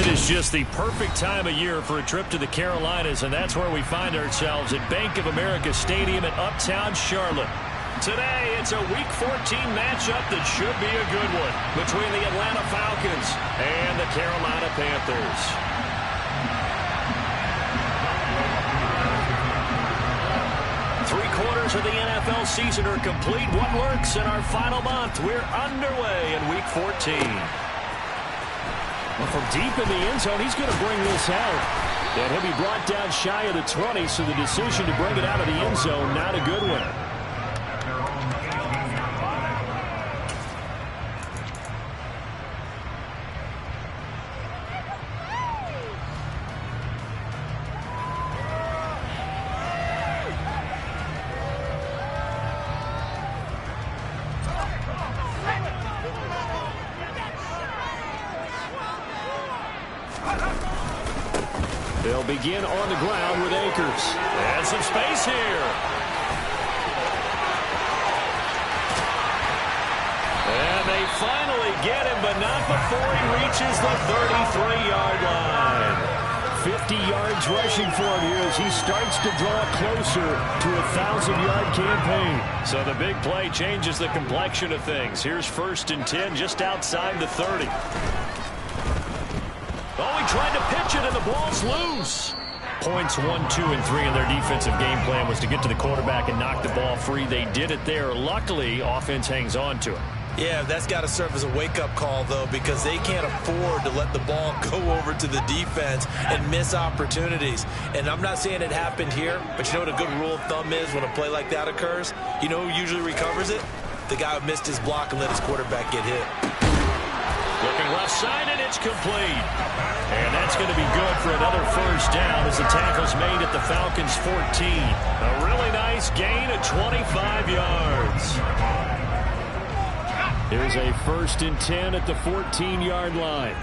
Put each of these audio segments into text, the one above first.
It is just the perfect time of year for a trip to the Carolinas, and that's where we find ourselves at Bank of America Stadium in Uptown Charlotte. Today, it's a Week 14 matchup that should be a good one between the Atlanta Falcons and the Carolina Panthers. Three-quarters of the NFL season are complete. What works in our final month? We're underway in Week 14. Well, from deep in the end zone, he's going to bring this out. And he'll be brought down shy of the 20, so the decision to bring it out of the end zone, not a good one. They'll begin on the ground with Akers. And some space here. And they finally get him, but not before he reaches the 33-yard line. 50 yards rushing for him here as he starts to draw closer to a 1,000-yard campaign. So the big play changes the complexion of things. Here's 1st and 10 just outside the 30. Oh, he tried to pitch it, and the ball's loose. Points 1, 2, and 3 in their defensive game plan was to get to the quarterback and knock the ball free. They did it there. Luckily, offense hangs on to it. Yeah, that's got to serve as a wake-up call, though, because they can't afford to let the ball go over to the defense and miss opportunities. And I'm not saying it happened here, but you know what a good rule of thumb is when a play like that occurs? You know who usually recovers it? The guy who missed his block and let his quarterback get hit. Looking left side, and it's complete. And that's going to be good for another first down as the tackle's made at the Falcons' 14. A really nice gain of 25 yards. Here's a 1st and 10 at the 14-yard line.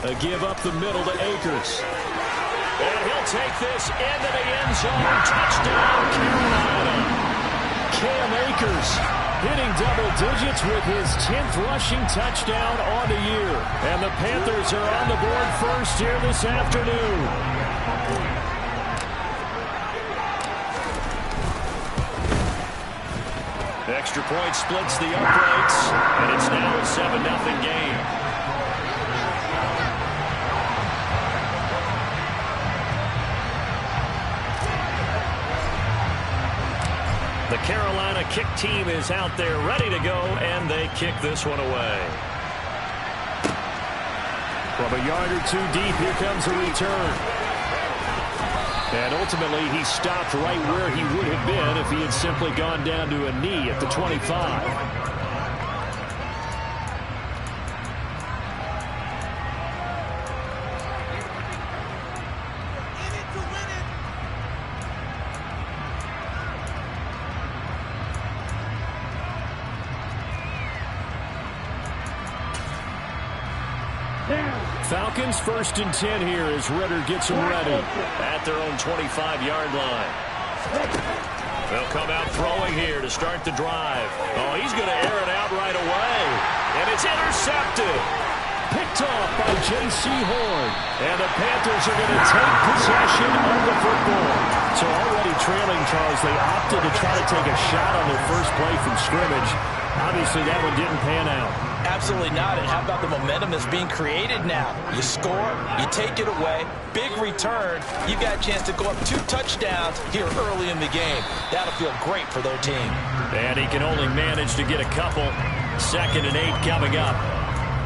A give up the middle to Akers. And he'll take this into the end zone. Touchdown, Carolina. Cam Akers hitting double digits with his 10th rushing touchdown on the year. And the Panthers are on the board first here this afternoon. Extra point splits the uprights, and it's now a 7-0 game. The Carolina kick team is out there ready to go, and they kick this one away. From a yard or two deep, here comes a return. And ultimately, he stopped right where he would have been if he had simply gone down to a knee at the 25. Falcons 1st and 10 here as Ritter gets them ready at their own 25-yard line. They'll come out throwing here to start the drive. Oh, he's going to air it out right away. And it's intercepted. Picked off by J.C. Horn. And the Panthers are going to take possession of the football. So already trailing, Charles, they opted to try to take a shot on their first play from scrimmage. Obviously, that one didn't pan out. Absolutely not. And how about the momentum that's being created now? You score, you take it away, big return. You got a chance to go up 2 touchdowns here early in the game. That'll feel great for their team. And he can only manage to get a couple. 2nd and 8 coming up.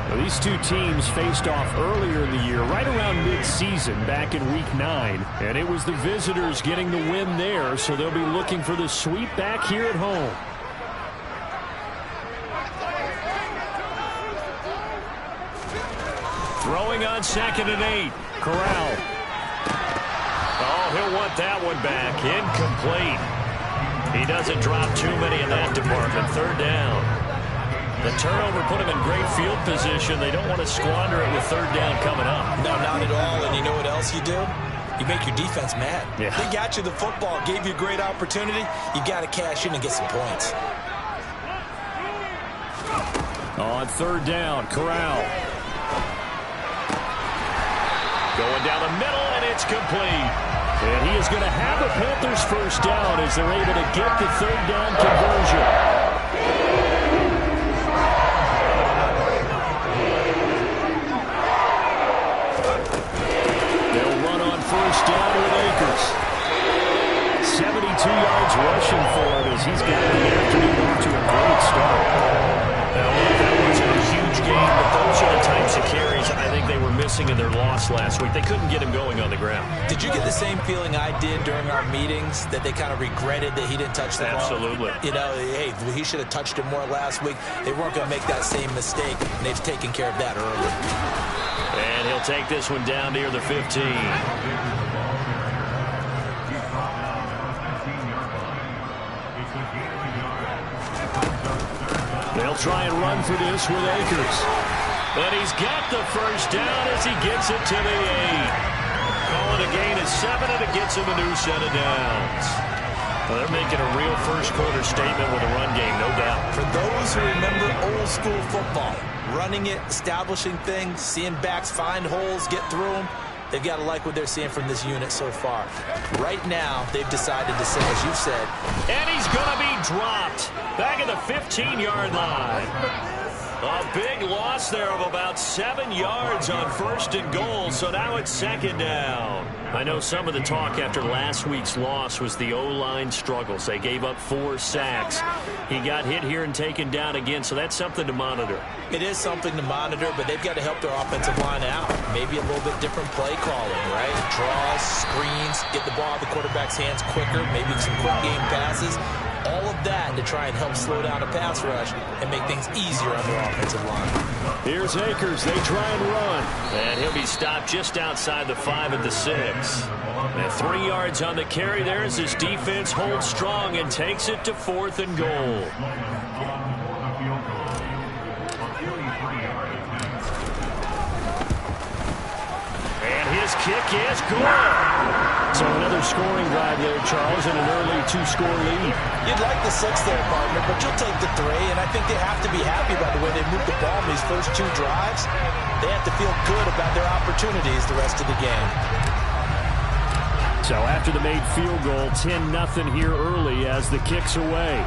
Well, these two teams faced off earlier in the year, right around mid-season, back in Week 9. And it was the visitors getting the win there, so they'll be looking for the sweep back here at home. Throwing on 2nd and 8. Corral. Oh, he'll want that one back. Incomplete. He doesn't drop too many in that department. 3rd down. The turnover put him in great field position. They don't want to squander it with 3rd down coming up. No, not at all. And you know what else you do? You make your defense mad. Yeah. They got you the football, gave you a great opportunity. You got to cash in and get some points. On third down, Corral. Going down the middle, and it's complete. And he is going to have a Panthers first down as they're able to get the third down conversion. They'll run on first down with Akers. 72 yards rushing for him as he's got the afternoon off to a great start. Now, that wasn't a huge game, but those are the types of carries I think they were missing in their loss last week. They couldn't get him going on the ground. Did you get the same feeling I did during our meetings, that they kind of regretted that he didn't touch the ball? Absolutely. You know, hey, he should have touched it more last week. They weren't going to make that same mistake, and they've taken care of that early. And he'll take this one down near the 15. They'll try and run for this with Akers. But he's got the first down as he gets it to the 8. Calling a gain of 7, and it gets him a new set of downs. Well, they're making a real first-quarter statement with a run game, no doubt. For those who remember old-school football, running it, establishing things, seeing backs find holes, get through them, they've got to like what they're seeing from this unit so far. Right now, they've decided to say, as you said, and he's going to be dropped back at the 15-yard line. A big loss there of about 7 yards on first and goal, so now it's second down. I know some of the talk after last week's loss was the O-line struggles. They gave up 4 sacks. He got hit here and taken down again, so that's something to monitor. It is something to monitor, but they've got to help their offensive line out. Maybe a little bit different play calling, right? Draws, screens, get the ball out of the quarterback's hands quicker, maybe some quick game passes. All of that to try and help slow down a pass rush and make things easier on their offensive line. Here's Akers. They try and run. And he'll be stopped just outside the 5 at the 6. And 3 yards on the carry there as his defense holds strong and takes it to 4th and goal. And his kick is good. So another scoring drive there, Charles, and an early 2-score lead. You'd like the 6 there, partner, but you'll take the 3, and I think they have to be happy by the way they moved the ball in these first 2 drives. They have to feel good about their opportunities the rest of the game. So after the made field goal, 10-0 here early as the kick's away.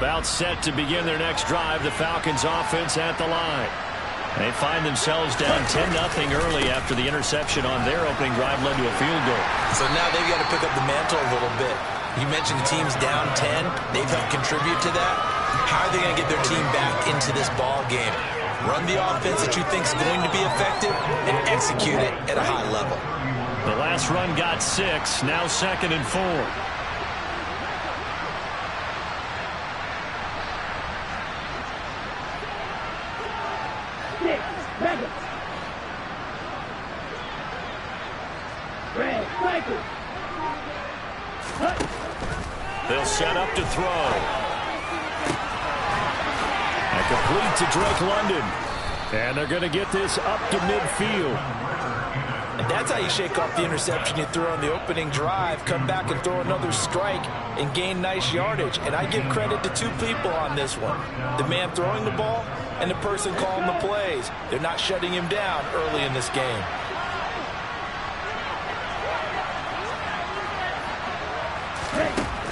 About set to begin their next drive, the Falcons offense at the line. They find themselves down 10-0 early after the interception on their opening drive led to a field goal. So now they've got to pick up the mantle a little bit. You mentioned the team's down 10. They've helped contribute to that. How are they going to get their team back into this ball game? Run the offense that you think is going to be effective and execute it at a high level. The last run got 6, now 2nd and 4. They'll set up to throw. And complete to Drake London. And they're going to get this up to midfield. And that's how you shake off the interception you threw on the opening drive. Come back and throw another strike and gain nice yardage. And I give credit to 2 people on this one. The man throwing the ball and the person calling the plays. They're not shutting him down early in this game.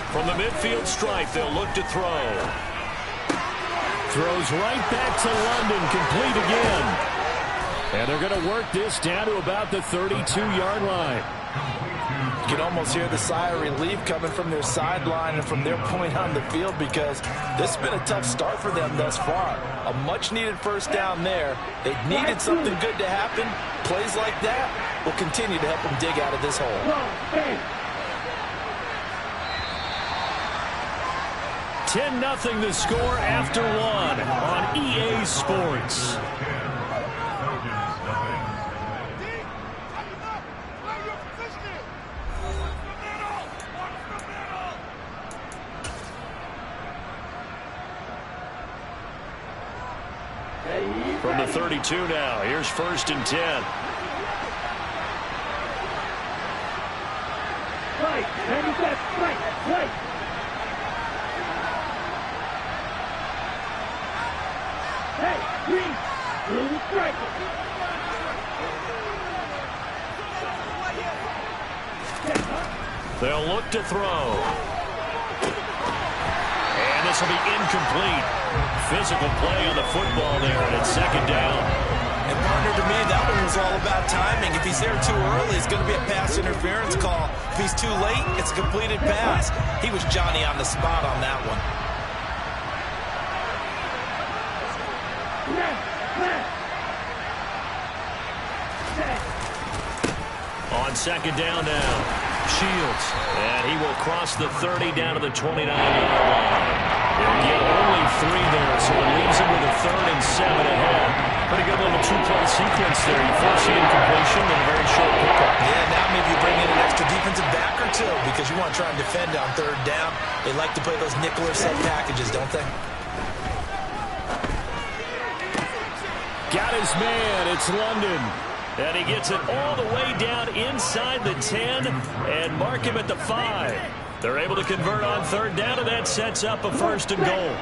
From the midfield stripe, they'll look to throw. Throws right back to London, complete again. And they're going to work this down to about the 32-yard line. You can almost hear the sigh of relief coming from their sideline and from their point on the field because this has been a tough start for them thus far. A much-needed first down there. They needed something good to happen. Plays like that will continue to help them dig out of this hole. 10-0 the score after 1 on EA Sports. From the 32 now, here's 1st and 10. Right, handicap, right. Hey, green, blue striker. They'll look to throw. And this will be incomplete. Physical play on the football there, and it's 2nd down. And partner, to me, that one was all about timing. If he's there too early, it's going to be a pass interference call. If he's too late, it's a completed pass. He was Johnny on the spot on that one. On 2nd down now, Shields. And he will cross the 30 down to the 29-yard line. He'll get only 3 there, so it leaves him with a 3rd and 7 ahead. Pretty good little 2-play sequence there. You force the incompletion and a very short pickup. Yeah, now maybe you bring in an extra defensive back or two because you want to try and defend on 3rd down. They like to play those nickel or sub packages, don't they? Got his man. It's London. And he gets it all the way down inside the 10 and mark him at the 5. They're able to convert on 3rd down, and that sets up a 1st and goal.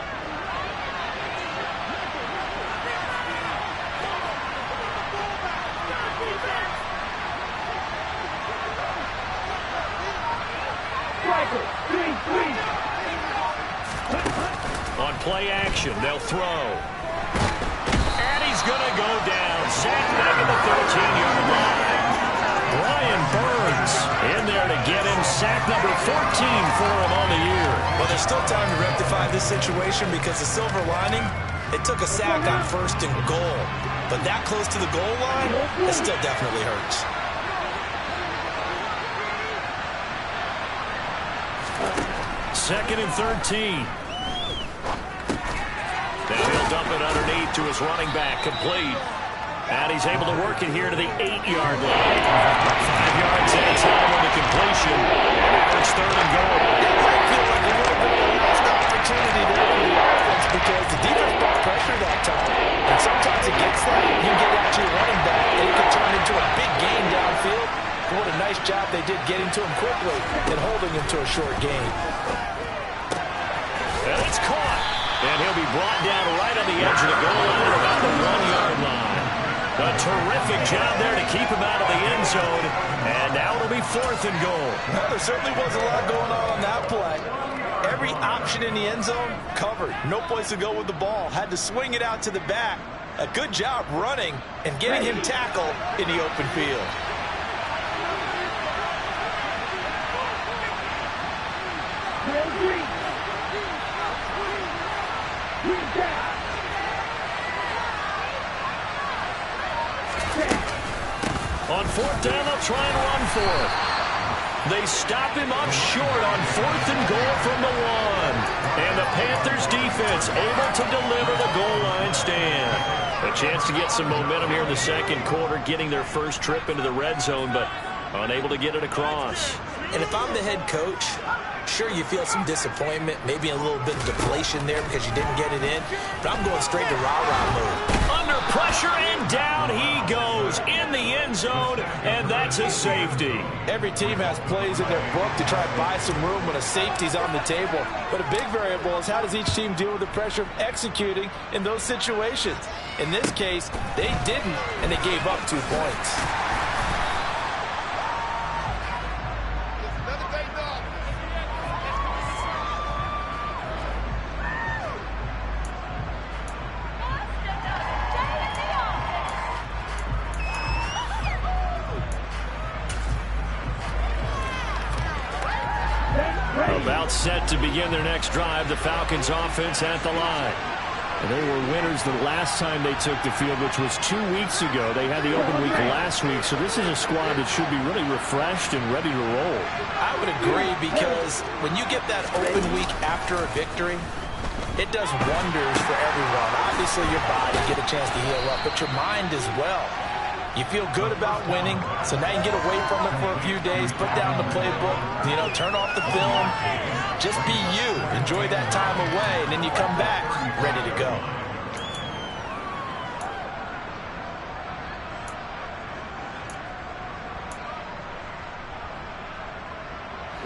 On play action, they'll throw. And he's going to go down. Sacked back at the 13-yard line. Brian Burns in there to get him. Sack number 14 for him on the year. Well, there's still time to rectify this situation because the silver lining, it took a sack on 1st and goal. But that close to the goal line, it still definitely hurts. Second and 13. Then he'll dump it underneath to his running back, complete. And he's able to work it here to the 8-yard line. 5 yards at a time on the completion. And now it's 3rd and goal. It might feel like a little bit of a lost opportunity there for the offense because the defense brought pressure that time. And sometimes it gets that. You get out to your running back, and it can turn into a big gain downfield. But what a nice job they did getting to him quickly and holding him to a short gain. And it's caught. And he'll be brought down right on the edge of the goal line at about the 1-yard line. A terrific job there to keep him out of the end zone. And now it'll be 4th and goal. Well, there certainly was a lot going on that play. Every option in the end zone covered. No place to go with the ball. Had to swing it out to the back. A good job running and getting him tackled in the open field. On 4th down, they'll try and run for it. They stop him up short on 4th and goal from the 1. And the Panthers defense able to deliver the goal line stand. A chance to get some momentum here in the 2nd quarter, getting their first trip into the red zone, but unable to get it across. And if I'm the head coach, sure, you feel some disappointment, maybe a little bit of deflation there because you didn't get it in, but I'm going straight to rah-rah mode. Under pressure, and down he goes in the end zone, and that's a safety. Every team has plays in their book to try and buy some room when a safety's on the table. But a big variable is how does each team deal with the pressure of executing in those situations. In this case, they didn't, and they gave up 2 points. About set to begin their next drive, the Falcons offense at the line. And they were winners the last time they took the field, which was 2 weeks ago. They had the open week last week, so this is a squad that should be really refreshed and ready to roll. I would agree because when you get that open week after a victory, it does wonders for everyone. Obviously, your body get a chance to heal up, but your mind as well. You feel good about winning, so now you can get away from it for a few days, put down the playbook, turn off the film, just be you. Enjoy that time away, and then you come back ready to go.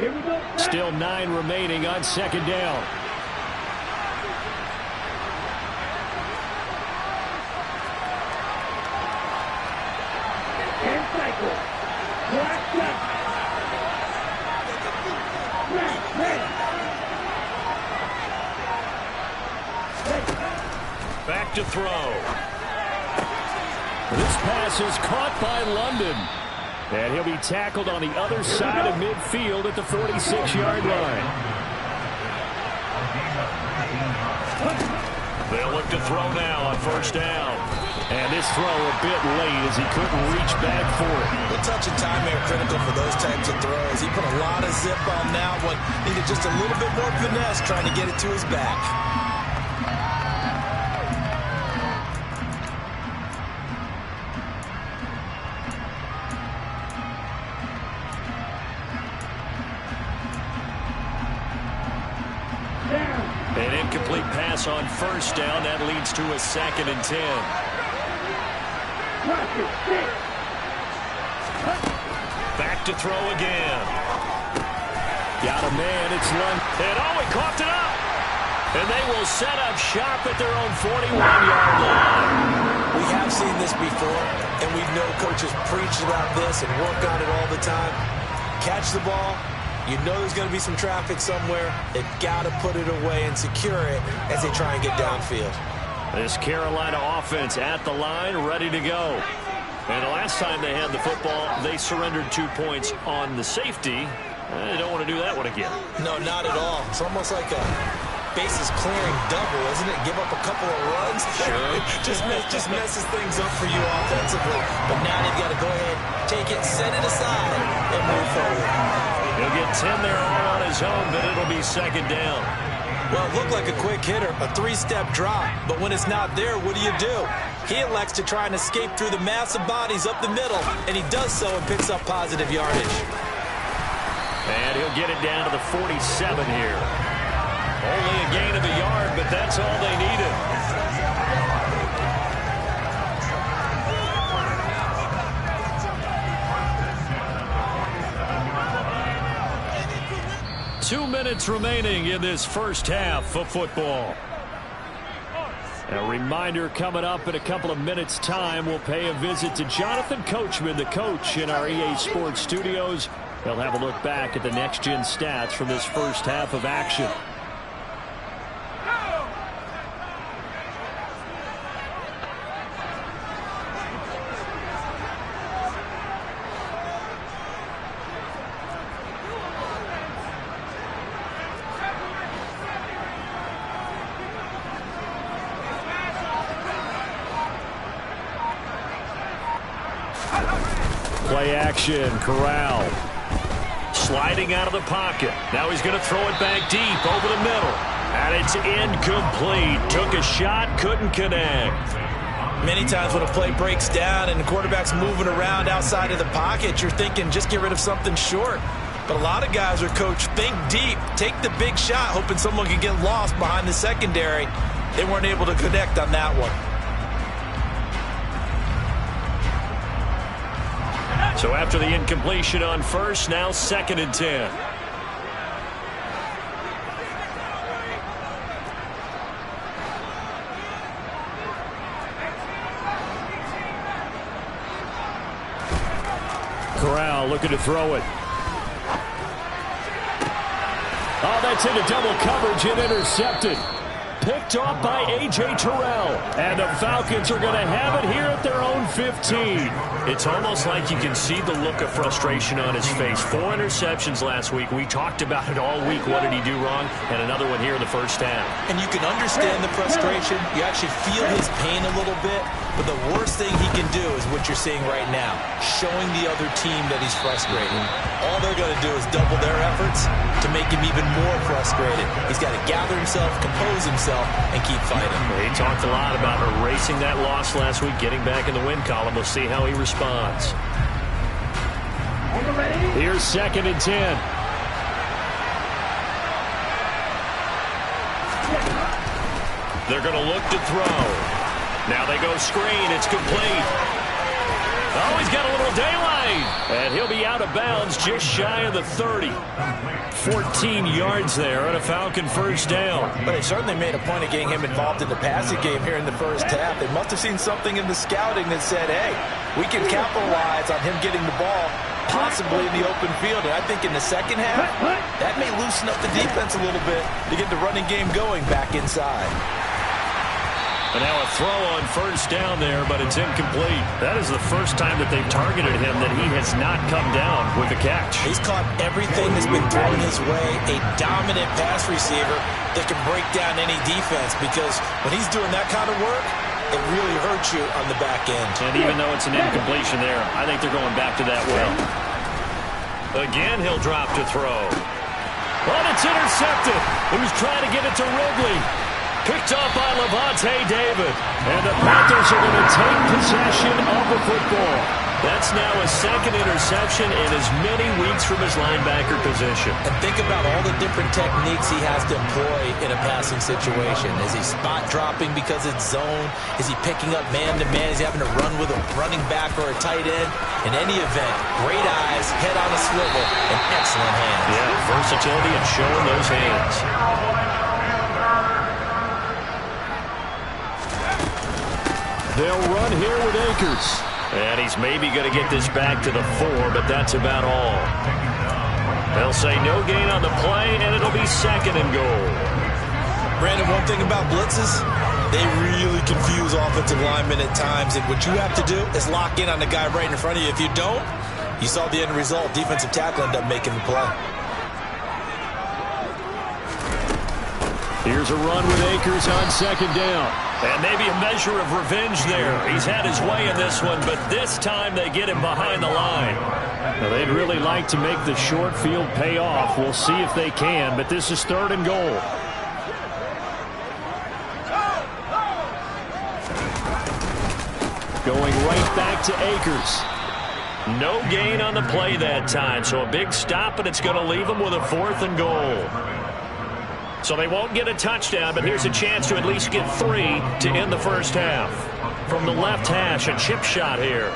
Here we go. Still 9 remaining on second down. And cycle. Black shot. Red. Back to throw. This pass is caught by London. And he'll be tackled on the other side of midfield at the 46-yard line. They'll look to throw now on first down. And this throw a bit late as he couldn't reach back for it. The touch and time are critical for those types of throws. He put a lot of zip on that one. Needed just a little bit more finesse trying to get it to his back. An incomplete pass on first down. That leads to a 2nd and 10. Back to throw again. Got a man. It's London. And he coughed it up. And they will set up shop at their own 41-yard line. We have seen this before, and we know coaches preach about this and work on it all the time. Catch the ball. You know there's going to be some traffic somewhere. They've got to put it away and secure it as they try and get downfield. This Carolina offense at the line, ready to go. And the last time they had the football, they surrendered 2 points on the safety. They don't want to do that one again. No, not at all. It's almost like a bases clearing double, isn't it? Give up a couple of runs. Sure. just messes things up for you offensively. But now they've got to go ahead, take it, set it aside, and move forward. He'll get 10 there all on his own, but it'll be 2nd down. Well, it looked like a quick hitter, a 3-step drop. But when it's not there, what do? He elects to try and escape through the massive bodies up the middle, and he does so and picks up positive yardage. And he'll get it down to the 47 here. Only a gain of a yard, but that's all they needed. Two minutes remaining in this first half of football. A reminder coming up in a couple of minutes' time. We'll pay a visit to Jonathan Coachman, the coach in our EA Sports studios. He'll have a look back at the next-gen stats from this first half of action. Play action, Corral. Sliding out of the pocket. Now he's going to throw it back deep over the middle. And it's incomplete. Took a shot, couldn't connect. Many times when a play breaks down and the quarterback's moving around outside of the pocket, you're thinking just get rid of something short. But a lot of guys are coached, think deep, take the big shot, hoping someone can get lost behind the secondary. They weren't able to connect on that one. So after the incompletion on first, now 2nd and 10. Corral looking to throw it. Oh, that's into double coverage and intercepted. Picked off by A.J. Terrell. And the Falcons are going to have it here at their own 15. It's almost like you can see the look of frustration on his face. 4 interceptions last week. We talked about it all week. What did he do wrong? And another one here in the first half. And you can understand the frustration. You actually feel his pain a little bit. But the worst thing he can do is what you're seeing right now, showing the other team that he's frustrated. All they're going to do is double their efforts to make him even more frustrated. He's got to gather himself, compose himself, and keep fighting. He talked a lot about erasing that loss last week, getting back in the win column. We'll see how he responds. Here's 2nd and 10. They're going to look to throw. Now they go screen. It's complete. Oh, he's got a little daylight. And he'll be out of bounds just shy of the 30. 14 yards there on a Falcon first down. But they certainly made a point of getting him involved in the passing game here in the first half. They must have seen something in the scouting that said, hey, we can capitalize on him getting the ball possibly in the open field. And I think in the second half, that may loosen up the defense a little bit to get the running game going back inside. And now a throw on first down there, but it's incomplete. That is the first time that they've targeted him that he has not come down with a catch. He's caught everything that's been thrown his way. A dominant pass receiver that can break down any defense, because when he's doing that kind of work, it really hurts you on the back end. And even though it's an incompletion there, I think they're going back to that well. Again, he'll drop to throw. But it's intercepted. He was trying to get it to Ridley. Picked up by Lavonte David. And the Panthers are going to take possession of the football. That's now a second interception in as many weeks from his linebacker position. And think about all the different techniques he has to employ in a passing situation. Is he spot dropping because it's zone? Is he picking up man-to-man? Is he having to run with a running back or a tight end? In any event, great eyes, head on a swivel, and excellent hands. Yeah, versatility and showing those hands. They'll run here with Akers. And he's maybe going to get this back to the 4, but that's about all. They'll say no gain on the play, and it'll be second and goal. Brandon, one thing about blitzes, they really confuse offensive linemen at times. And what you have to do is lock in on the guy right in front of you. If you don't, you saw the end result. Defensive tackle ended up making the play. Here's a run with Akers on second down. And maybe a measure of revenge there. He's had his way in this one, but this time they get him behind the line. Now, they'd really like to make the short field pay off. We'll see if they can, but this is third and goal. Going right back to Akers. No gain on the play that time, so a big stop, and it's going to leave them with a fourth and goal. So they won't get a touchdown, but here's a chance to at least get 3 to end the first half. From the left hash, a chip shot here.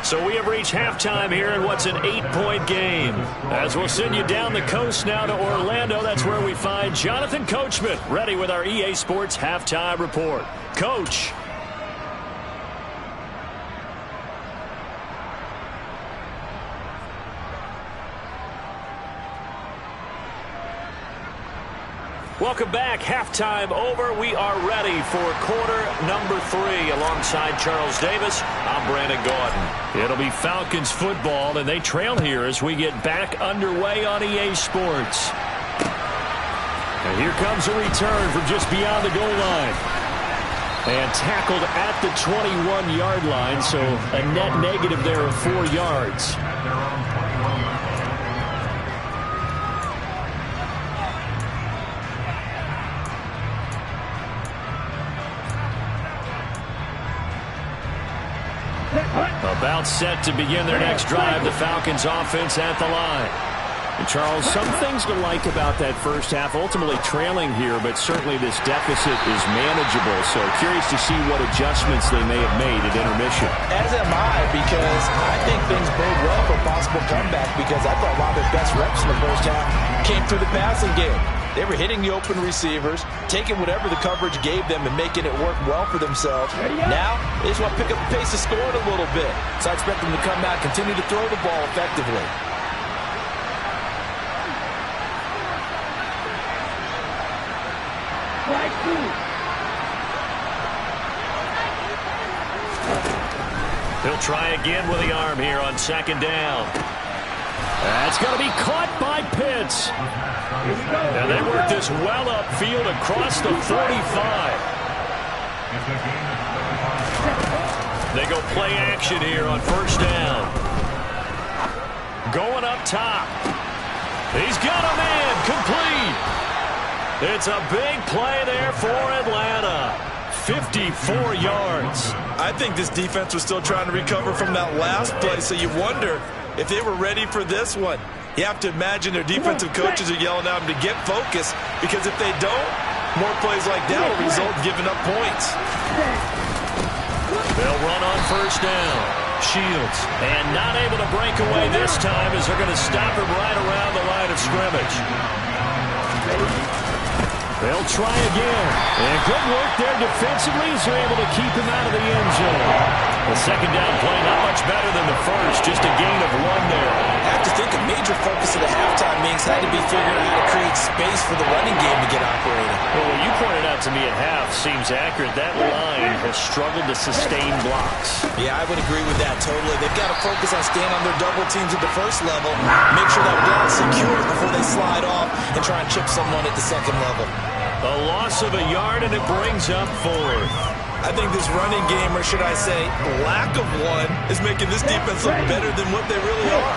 So we have reached halftime here in what's an 8-point game. As we'll send you down the coast now to Orlando, that's where we find Jonathan Coachman, ready with our EA Sports Halftime Report. Coach. Welcome back. Halftime over. We are ready for quarter number 3. Alongside Charles Davis, I'm Brandon Gaudin. It'll be Falcons football, and they trail here as we get back underway on EA Sports. And here comes a return from just beyond the goal line. And tackled at the 21-yard line, so a net negative there of 4 yards. About set to begin their next drive, the Falcons offense at the line. And Charles, some things to like about that first half, ultimately trailing here, but certainly this deficit is manageable. So curious to see what adjustments they may have made at intermission. As am I, because I think things bode well for a possible comeback, because I thought a lot of their best reps in the first half came through the passing game. They were hitting the open receivers, taking whatever the coverage gave them and making it work well for themselves. Now, they just want to pick up the pace of scoring a little bit. So I expect them to come out, continue to throw the ball effectively. He'll try again with the arm here on second down. That's going to be caught by Pitts. And they work this well upfield across the 45. They go play action here on first down. Going up top. He's got a man complete. It's a big play there for Atlanta. 54 yards. I think this defense was still trying to recover from that last play, so you wonder if they were ready for this one. You have to imagine their defensive coaches are yelling at them to get focused, because if they don't, more plays like that will result in giving up points. They'll run on first down. Shields. And not able to break away this time as they're going to stop him right around the line of scrimmage. They'll try again. And good work there defensively as they're able to keep him out of the end zone. The second down play not much better than the first. Just a gain of 1 there. I have to think a major focus of the halftime meetings had to be figuring out how to create space for the running game to get operating. Well, what you pointed out to me at half seems accurate. That line has struggled to sustain blocks. Yeah, I would agree with that totally. They've got to focus on staying on their double teams at the first level, make sure that block's secure before they slide off and try and chip someone at the second level. A loss of a yard, and it brings up 4th. I think this running game, or should I say lack of one, is making this defense look better than what they really are.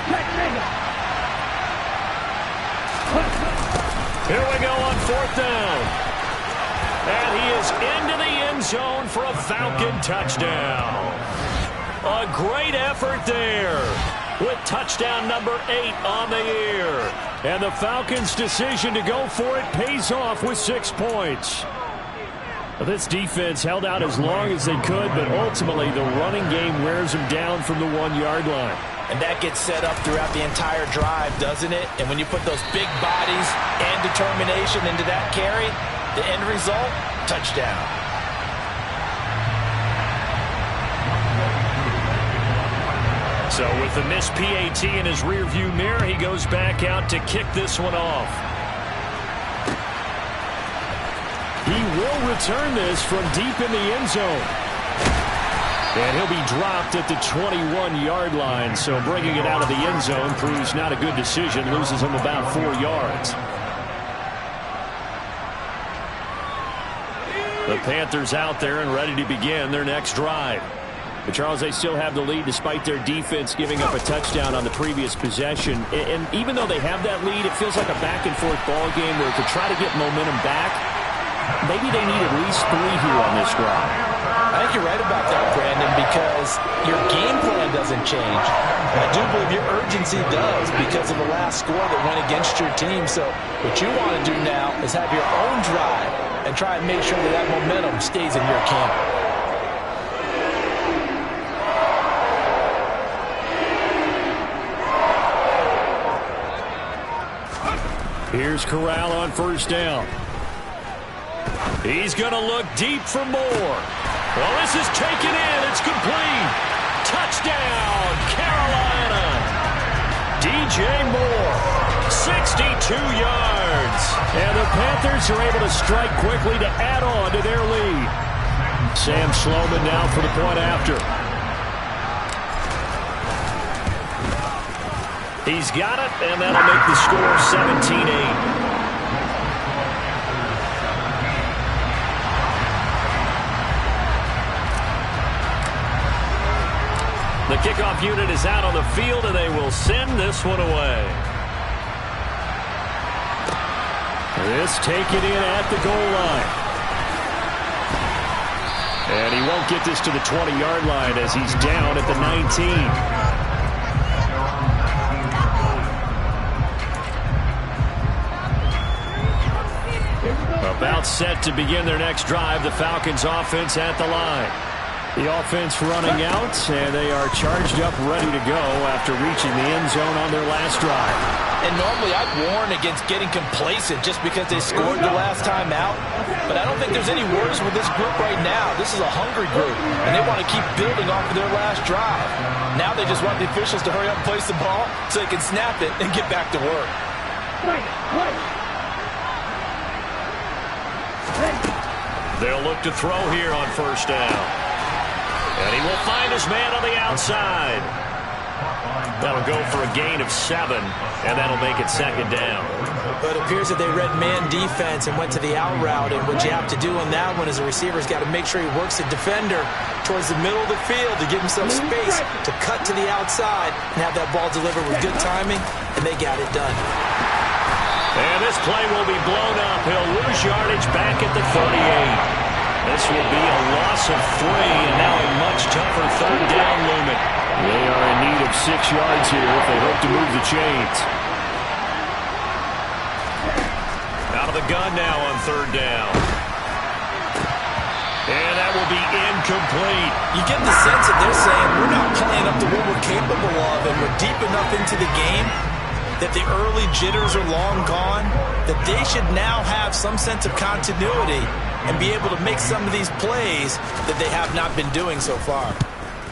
Here we go on 4th down. And he is into the end zone for a Falcon touchdown. A great effort there with touchdown number 8 on the year. And the Falcons' decision to go for it pays off with 6 points. This defense held out as long as they could, but ultimately the running game wears them down from the 1-yard line. And that gets set up throughout the entire drive, doesn't it? And when you put those big bodies and determination into that carry, the end result, touchdown. So with the missed PAT in his rearview mirror, he goes back out to kick this one off. He will return this from deep in the end zone. And he'll be dropped at the 21-yard line. So bringing it out of the end zone proves not a good decision. Loses him about 4 yards. The Panthers out there and ready to begin their next drive. But Charles, they still have the lead despite their defense giving up a touchdown on the previous possession. And even though they have that lead, it feels like a back-and-forth ball game where to try to get momentum back, maybe they need at least 3 here on this drive. I think you're right about that, Brandon, because your game plan doesn't change. I do believe your urgency does because of the last score that went against your team. So what you want to do now is have your own drive and try and make sure that that momentum stays in your camp. Here's Corral on first down. He's going to look deep for more. Well, this is taken in. It's complete. Touchdown, Carolina. DJ Moore, 62 yards. And the Panthers are able to strike quickly to add on to their lead. Sam Sloman now for the point after. He's got it, and that'll make the score 17-8. The kickoff unit is out on the field, and they will send this one away. This taken in at the goal line. And he won't get this to the 20-yard line as he's down at the 19. About set to begin their next drive. The Falcons offense at the line. The offense running out, and they are charged up, ready to go after reaching the end zone on their last drive. And normally I'd warn against getting complacent just because they scored the last time out. But I don't think there's any worries with this group right now. This is a hungry group, and they want to keep building off of their last drive. Now they just want the officials to hurry up and place the ball so they can snap it and get back to work. They'll look to throw here on first down. And he will find his man on the outside. That'll go for a gain of 7, and that'll make it second down. But it appears that they read man defense and went to the out route, and what you have to do on that one is the receiver's got to make sure he works the defender towards the middle of the field to give himself space to cut to the outside and have that ball delivered with good timing, and they got it done. And this play will be blown up. He'll lose yardage back at the 38. This will be a loss of 3, and now a much tougher third down looming. They are in need of 6 yards here if they hope to move the chains. Out of the gun now on third down. And that will be incomplete. You get the sense that they're saying we're not playing up to what we're capable of, and we're deep enough into the game that the early jitters are long gone, that they should now have some sense of continuity and be able to make some of these plays that they have not been doing so far.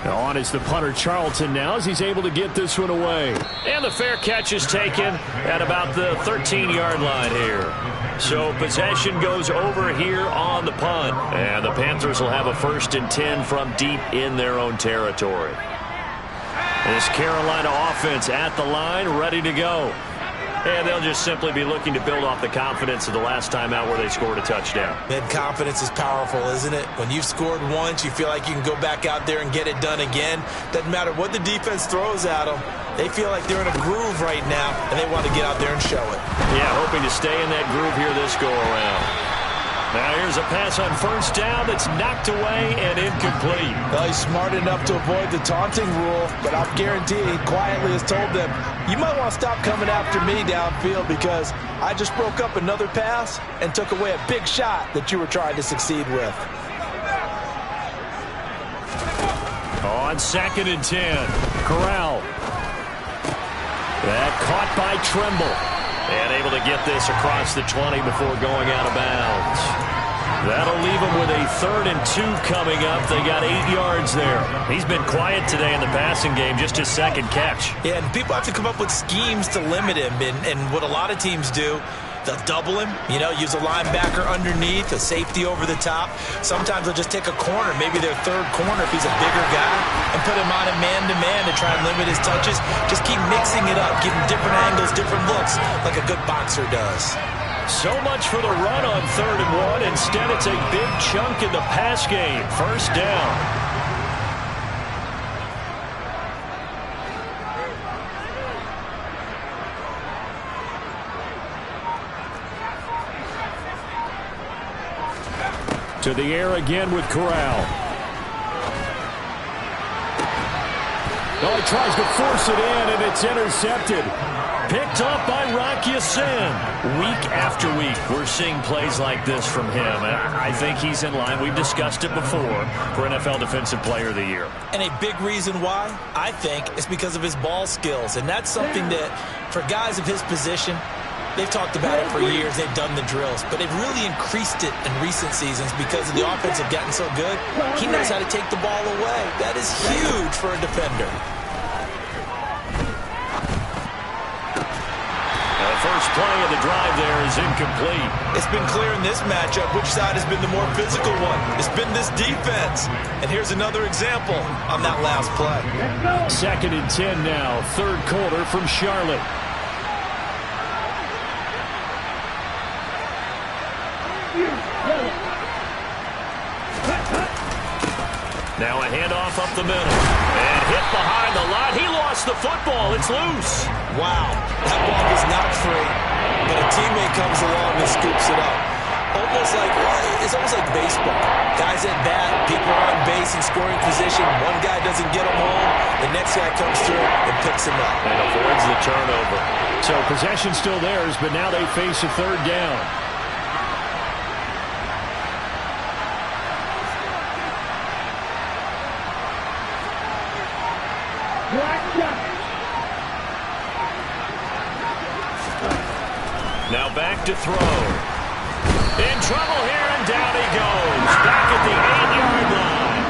On is the punter Charlton now as he's able to get this one away. And the fair catch is taken at about the 13-yard line here. So possession goes over here on the punt. And the Panthers will have a 1st and 10 from deep in their own territory. This Carolina offense at the line, ready to go. And they'll just simply be looking to build off the confidence of the last time out where they scored a touchdown. Man, confidence is powerful, isn't it? When you've scored once, you feel like you can go back out there and get it done again. Doesn't matter what the defense throws at them. They feel like they're in a groove right now, and they want to get out there and show it. Yeah, hoping to stay in that groove here this go-around. Now here's a pass on 1st down that's knocked away and incomplete. Well, he's smart enough to avoid the taunting rule, but I'll guarantee he quietly has told them, you might want to stop coming after me downfield because I just broke up another pass and took away a big shot that you were trying to succeed with. On 2nd and 10, Corral. That caught by Tremble. And able to get this across the 20 before going out of bounds. That'll leave him with a 3rd and 2 coming up. They got 8 yards there. He's been quiet today in the passing game, just his 2nd catch. Yeah, and people have to come up with schemes to limit him. And what a lot of teams do, they'll double him, use a linebacker underneath, a safety over the top. Sometimes they'll just take a corner, maybe their 3rd corner if he's a bigger guy, and put him on a man-to-man to try and limit his touches. Just keep mixing it up, give him different angles, different looks, like a good boxer does. So much for the run on 3rd and 1. Instead, it's a big chunk in the pass game. 1st down. To the air again with Corral. Oh, he tries to force it in, and it's intercepted. Picked up by Rock Ya-Sin. Week after week, we're seeing plays like this from him. And I think he's in line. We've discussed it before for NFL Defensive Player of the Year. And a big reason why, I think, is because of his ball skills. And that's something that, for guys of his position, they've talked about it for years. They've done the drills. But they've really increased it in recent seasons because of the offense have gotten so good. He knows how to take the ball away. That is huge for a defender. The first play of the drive there is incomplete. It's been clear in this matchup which side has been the more physical one. It's been this defense. And here's another example on that last play. 2nd and 10 now. 3rd quarter from Charlotte. Now a handoff up the middle. And hit behind the line. He lost the football. It's loose. Wow. That ball was not free. But a teammate comes along and scoops it up. It's almost like baseball. Guys at bat, people are on base in scoring position. One guy doesn't get him home. The next guy comes through and picks him up. And avoids the turnover. So possession's still theirs, but now they face a 3rd down. Now back to throw. In trouble here, and down he goes. Back at the 8-yard line.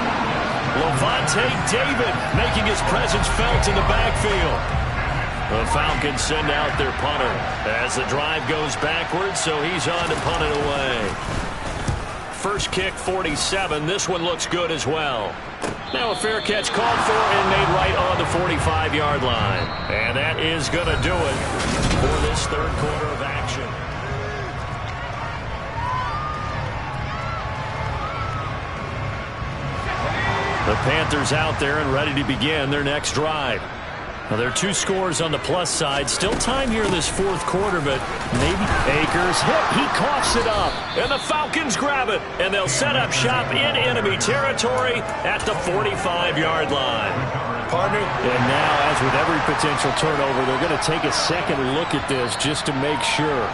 Lavonte David making his presence felt in the backfield. The Falcons send out their punter as the drive goes backwards, so he's on to punt it away. First kick, 47. This one looks good as well. Now a fair catch called for and made right on the 45-yard line. And that is going to do it for this 3rd quarter of action. The Panthers out there and ready to begin their next drive. Now, there are 2 scores on the plus side. Still time here in this 4th quarter, but maybe Akers hit. He coughs it up, and the Falcons grab it, and they'll set up shop in enemy territory at the 45-yard line. Partner. And now, as with every potential turnover, they're going to take a second look at this just to make sure.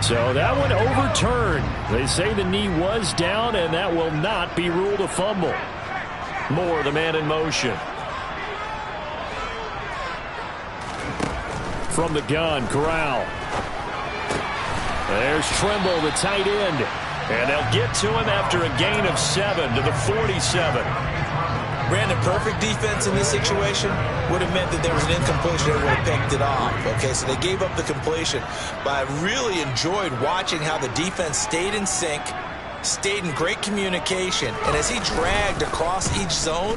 So that one overturned. They say the knee was down, and that will not be ruled a fumble. Moore, the man in motion. From the gun, Corral. There's Tremble, the tight end. And they'll get to him after a gain of 7 to the 47. Brandon, perfect defense in this situation would have meant that there was an incompletion that would have picked it off. Okay, so they gave up the completion. But I really enjoyed watching how the defense stayed in sync, stayed in great communication. And as he dragged across each zone,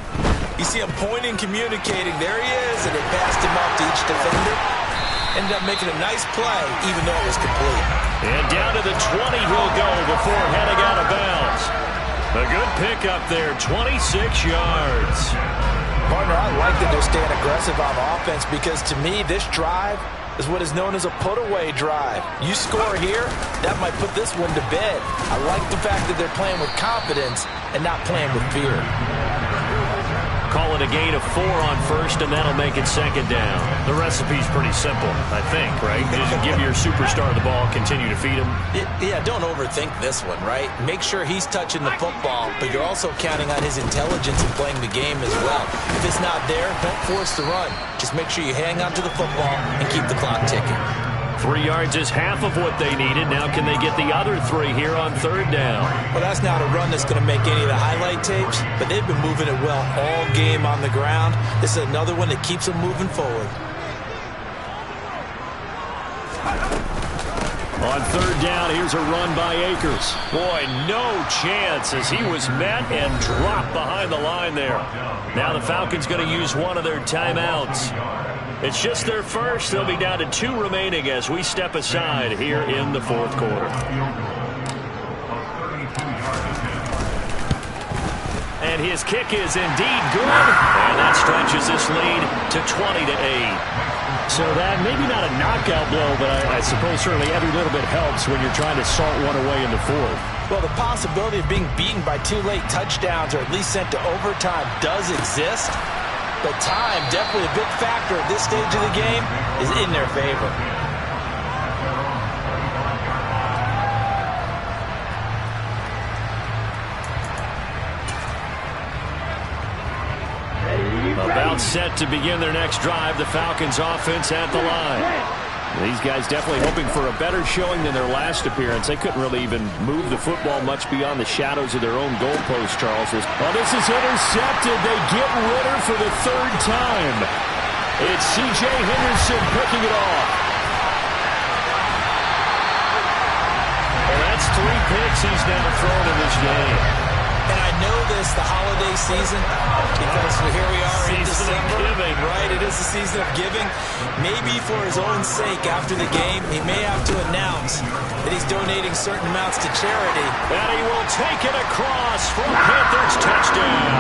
you see him pointing, communicating. There he is, and they passed him off to each defender. Ended up making a nice play, even though it was complete. And down to the 20 he'll go before heading out of bounds. A good pickup there, 26 yards. Partner, I like that they're staying aggressive on offense because to me, this drive is what is known as a put-away drive. You score here, that might put this one to bed. I like the fact that they're playing with confidence and not playing with fear. Call it a gain of 4 on first, and that'll make it second down. The recipe's pretty simple, I think, right? Just give your superstar the ball, continue to feed him. Yeah, don't overthink this one, right? Make sure he's touching the football, but you're also counting on his intelligence in playing the game as well. If it's not there, don't force the run. Just make sure you hang on to the football and keep the clock ticking. 3 yards is half of what they needed. Now can they get the other 3 here on third down? Well, that's not a run that's going to make any of the highlight tapes, but they've been moving it well all game on the ground. This is another one that keeps them moving forward. On third down, here's a run by Akers. Boy, no chance as he was met and dropped behind the line there. Now the Falcons going to use one of their timeouts. It's just their first. They'll be down to 2 remaining as we step aside here in the fourth quarter. And his kick is indeed good. And that stretches this lead to 20-8. So that maybe not a knockout blow, but I suppose certainly every little bit helps when you're trying to salt one away in the fourth. Well, the possibility of being beaten by 2 late touchdowns or at least sent to overtime does exist. But time, definitely a big factor at this stage of the game, is in their favor. About set to begin their next drive, the Falcons offense at the line. These guys definitely hoping for a better showing than their last appearance. They couldn't really even move the football much beyond the shadows of their own goalpost, Charles. Oh, this is intercepted. They get Ritter for the 3rd time. It's C.J. Henderson picking it off. Well, that's 3 picks he's now thrown in this game. And I know this, the holiday season, because here we are in December, right? It is the season of giving. Maybe for his own sake after the game, he may have to announce that he's donating certain amounts to charity. And he will take it across for Panthers touchdown.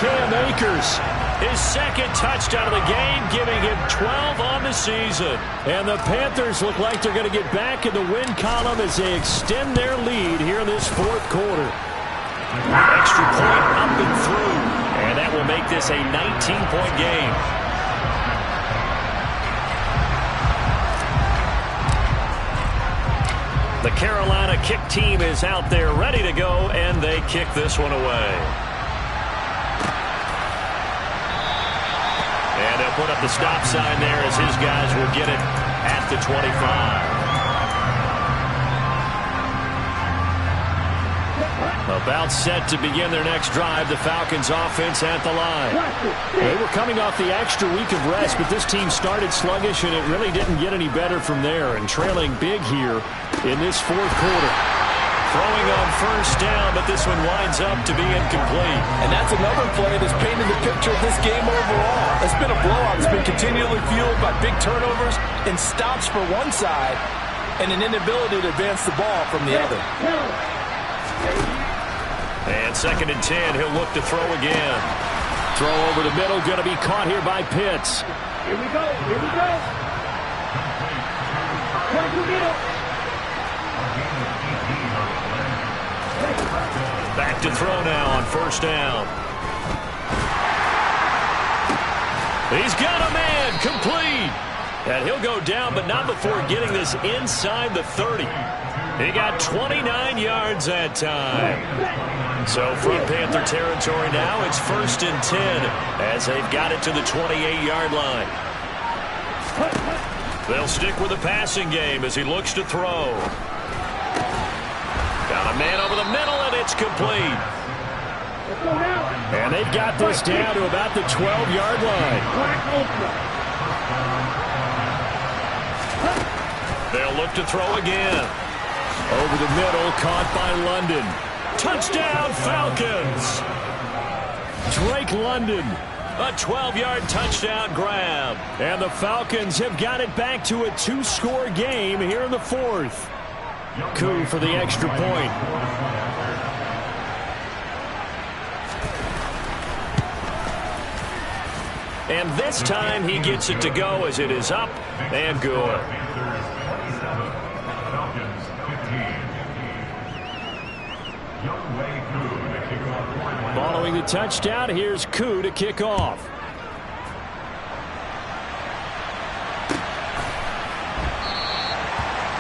Cam Akers, his 2nd touchdown of the game, giving him 12 on the season. And the Panthers look like they're going to get back in the win column as they extend their lead here in this fourth quarter. Extra point up and through. And that will make this a 19-point game. The Carolina kick team is out there ready to go, and they kick this one away. And they'll put up the stop sign there as his guys will get it at the 25. About set to begin their next drive, the Falcons offense at the line. They were coming off the extra week of rest, but this team started sluggish, and it really didn't get any better from there, and trailing big here in this fourth quarter. Throwing on first down, but this one winds up to be incomplete. And that's another play that's painted the picture of this game overall. It's been a blowout. It's been continually fueled by big turnovers and stops for one side and an inability to advance the ball from the other. And 2nd and 10, he'll look to throw again. Throw over the middle, going to be caught here by Pitts. Here we go. Here we go. Right to the middle. Back to throw now on first down. He's got a man, complete. And he'll go down, but not before getting this inside the 30. He got 29 yards that time. So from Panther territory now, it's 1st and 10 as they've got it to the 28-yard line. They'll stick with the passing game as he looks to throw. Got a man over the middle, and it's complete. And they've got this down to about the 12-yard line. They'll look to throw again. Over the middle, caught by London. Touchdown, Falcons! Drake London, a 12-yard touchdown grab. And the Falcons have got it back to a 2-score game here in the 4th. Koo for the extra point. And this time he gets it to go as it is up and good. Following the touchdown, here's Koo to kick off.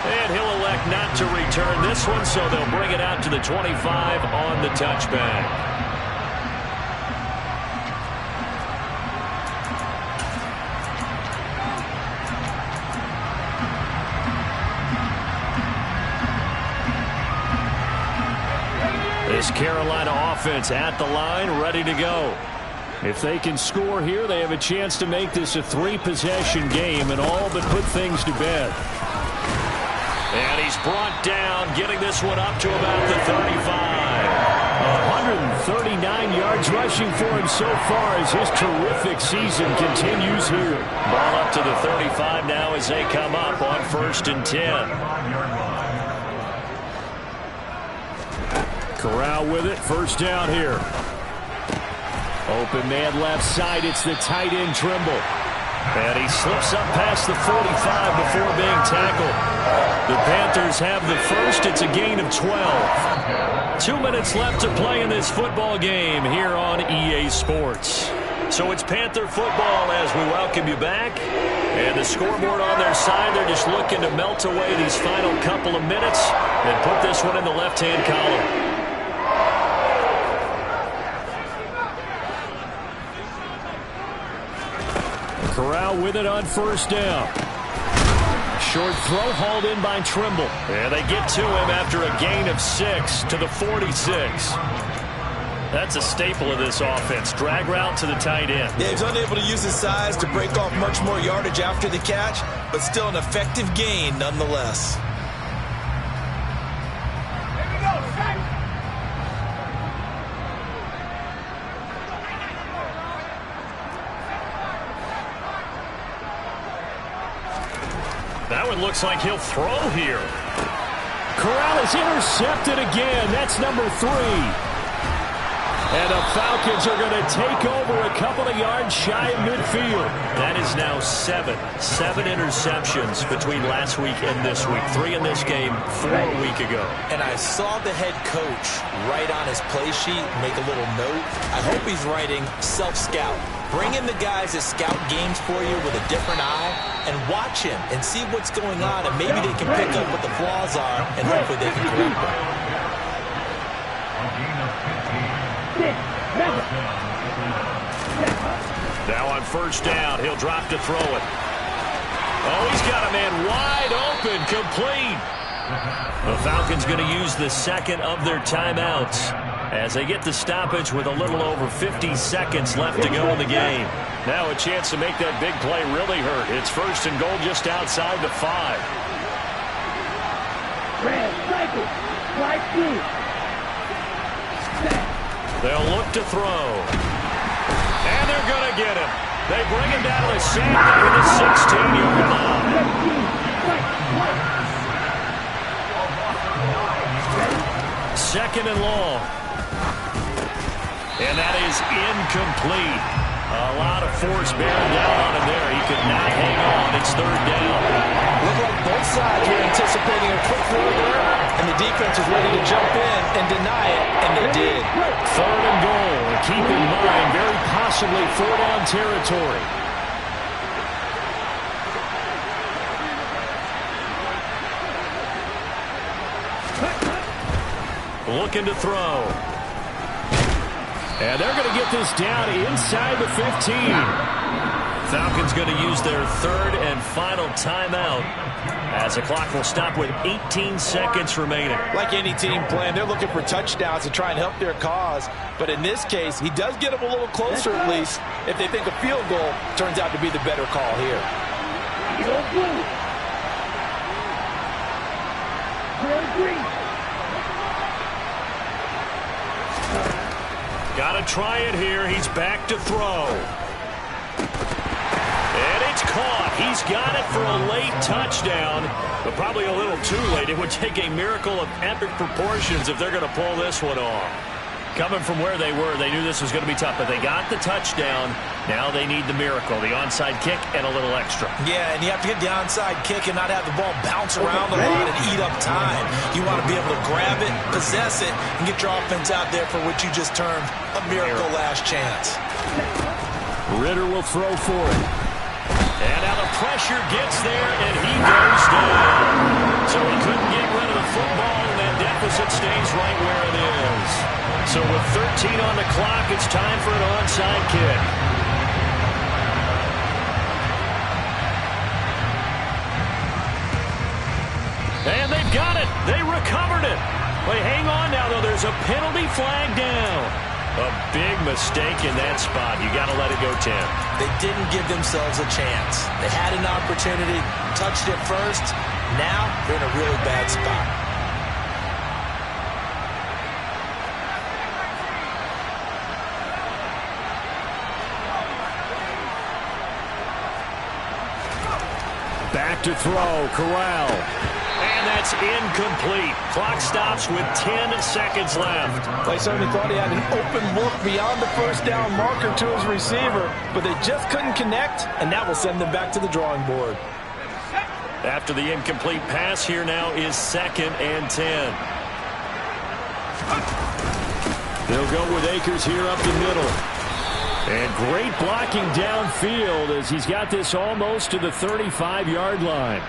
And he'll elect not to return this one, so they'll bring it out to the 25 on the touchback. This Carolina offense at the line, ready to go. If they can score here, they have a chance to make this a 3-possession game and all but put things to bed. And he's brought down, getting this one up to about the 35. 139 yards rushing for him so far as his terrific season continues here. Ball up to the 35 now as they come up on 1st and 10. Corral with it, 1st down here. Open man left side, it's the tight end Trimble. And he slips up past the 45 before being tackled. The Panthers have the 1st, it's a gain of 12. 2 minutes left to play in this football game here on EA Sports. So it's Panther football as we welcome you back. And the scoreboard on their side, they're just looking to melt away these final couple of minutes and put this one in the left-hand column. Corral with it on 1st down. Short throw hauled in by Trimble. And they get to him after a gain of 6 to the 46. That's a staple of this offense. Drag route to the tight end. Yeah, he's unable to use his size to break off much more yardage after the catch, but still an effective gain nonetheless. That one looks like he'll throw here. Corral is intercepted again. That's number 3. And the Falcons are going to take over a couple of yards shy of midfield. That is now 7 interceptions between last week and this week. 3 in this game, 4 a week ago. And I saw the head coach write on his play sheet, make a little note. I hope he's writing self-scout. Bring in the guys that scout games for you with a different eye and watch him and see what's going on, and maybe they can pick up what the flaws are and hopefully they can correct them. Now on 1st down, he'll drop to throw it. Oh, he's got a man wide open, complete. The Falcons going to use the 2nd of their timeouts as they get the stoppage with a little over 50 seconds left to go in the game. Now a chance to make that big play really hurt. It's 1st and goal just outside the 5. Red, cycle, right through. They'll look to throw. And they're going to get him. They bring him down to the sand at the 16-yard line. Second and long. And that is incomplete. A lot of force bearing down on him there. He could not hang on. It's 3rd down. Looked like both sides were anticipating a quick throw there, and the defense was ready to jump in and deny it, and they did. 3rd and goal. Keep in mind, very possibly 4-down territory. looking to throw. And they're going to get this down inside the 15. Falcons going to use their third and final timeout as the clock will stop with 18 seconds remaining. Like any team playing, they're looking for touchdowns to try and help their cause. But in this case, he does get them a little closer at least if they think a field goal turns out to be the better call here. Got to try it here. He's back to throw. And it's caught. He's got it for a late touchdown, but probably a little too late. It would take a miracle of epic proportions if they're going to pull this one off. Coming from where they were, they knew this was going to be tough, but they got the touchdown. Now they need the miracle, the onside kick and a little extra. Yeah, and you have to get the onside kick and not have the ball bounce around the line and eat up time. You want to be able to grab it, possess it, and get your offense out there for what you just termed a miracle last chance. Ridder will throw for it. And now the pressure gets there, and he goes down. So he couldn't get rid of the football, and that deficit stays right where it is. So with 13 on the clock, it's time for an onside kick. And they've got it. They recovered it. Wait, hang on now, though. There's a penalty flag down. A big mistake in that spot. You got to let it go, Tim. They didn't give themselves a chance. They had an opportunity, touched it first. Now they're in a really bad spot. Back to throw, Corral. And that's incomplete. Clock stops with 10 seconds left. They certainly thought he had an open look beyond the first down marker to his receiver, but they just couldn't connect, and that will send them back to the drawing board. After the incomplete pass, here now is 2nd and 10. They'll go with Akers here up the middle. And great blocking downfield as he's got this almost to the 35-yard line.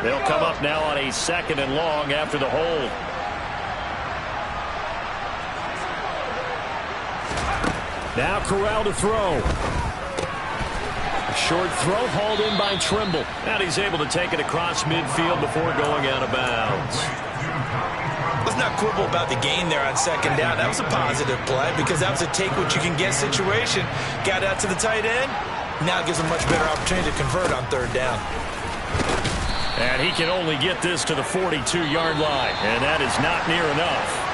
They'll come up now on a 2nd and long after the hold. Now Corral to throw. Short throw hauled in by Trimble. And he's able to take it across midfield before going out of bounds. Let's not quibble about the gain there on 2nd down. That was a positive play because that was a take-what-you-can-get situation. Got out to the tight end. Now it gives him a much better opportunity to convert on 3rd down. And he can only get this to the 42-yard line. And that is not near enough.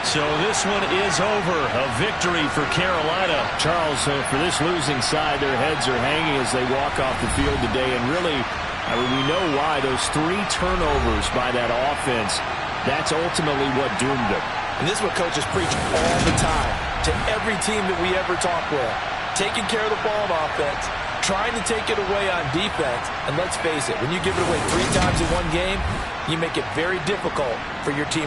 So this one is over. A victory for Carolina. Charles, for this losing side, their heads are hanging as they walk off the field today. And really, I mean, we know why. Those 3 turnovers by that offense, that's ultimately what doomed them. And this is what coaches preach all the time to every team that we ever talk with. Taking care of the ball on offense, trying to take it away on defense. And let's face it, when you give it away 3 times in one game, you make it very difficult for your team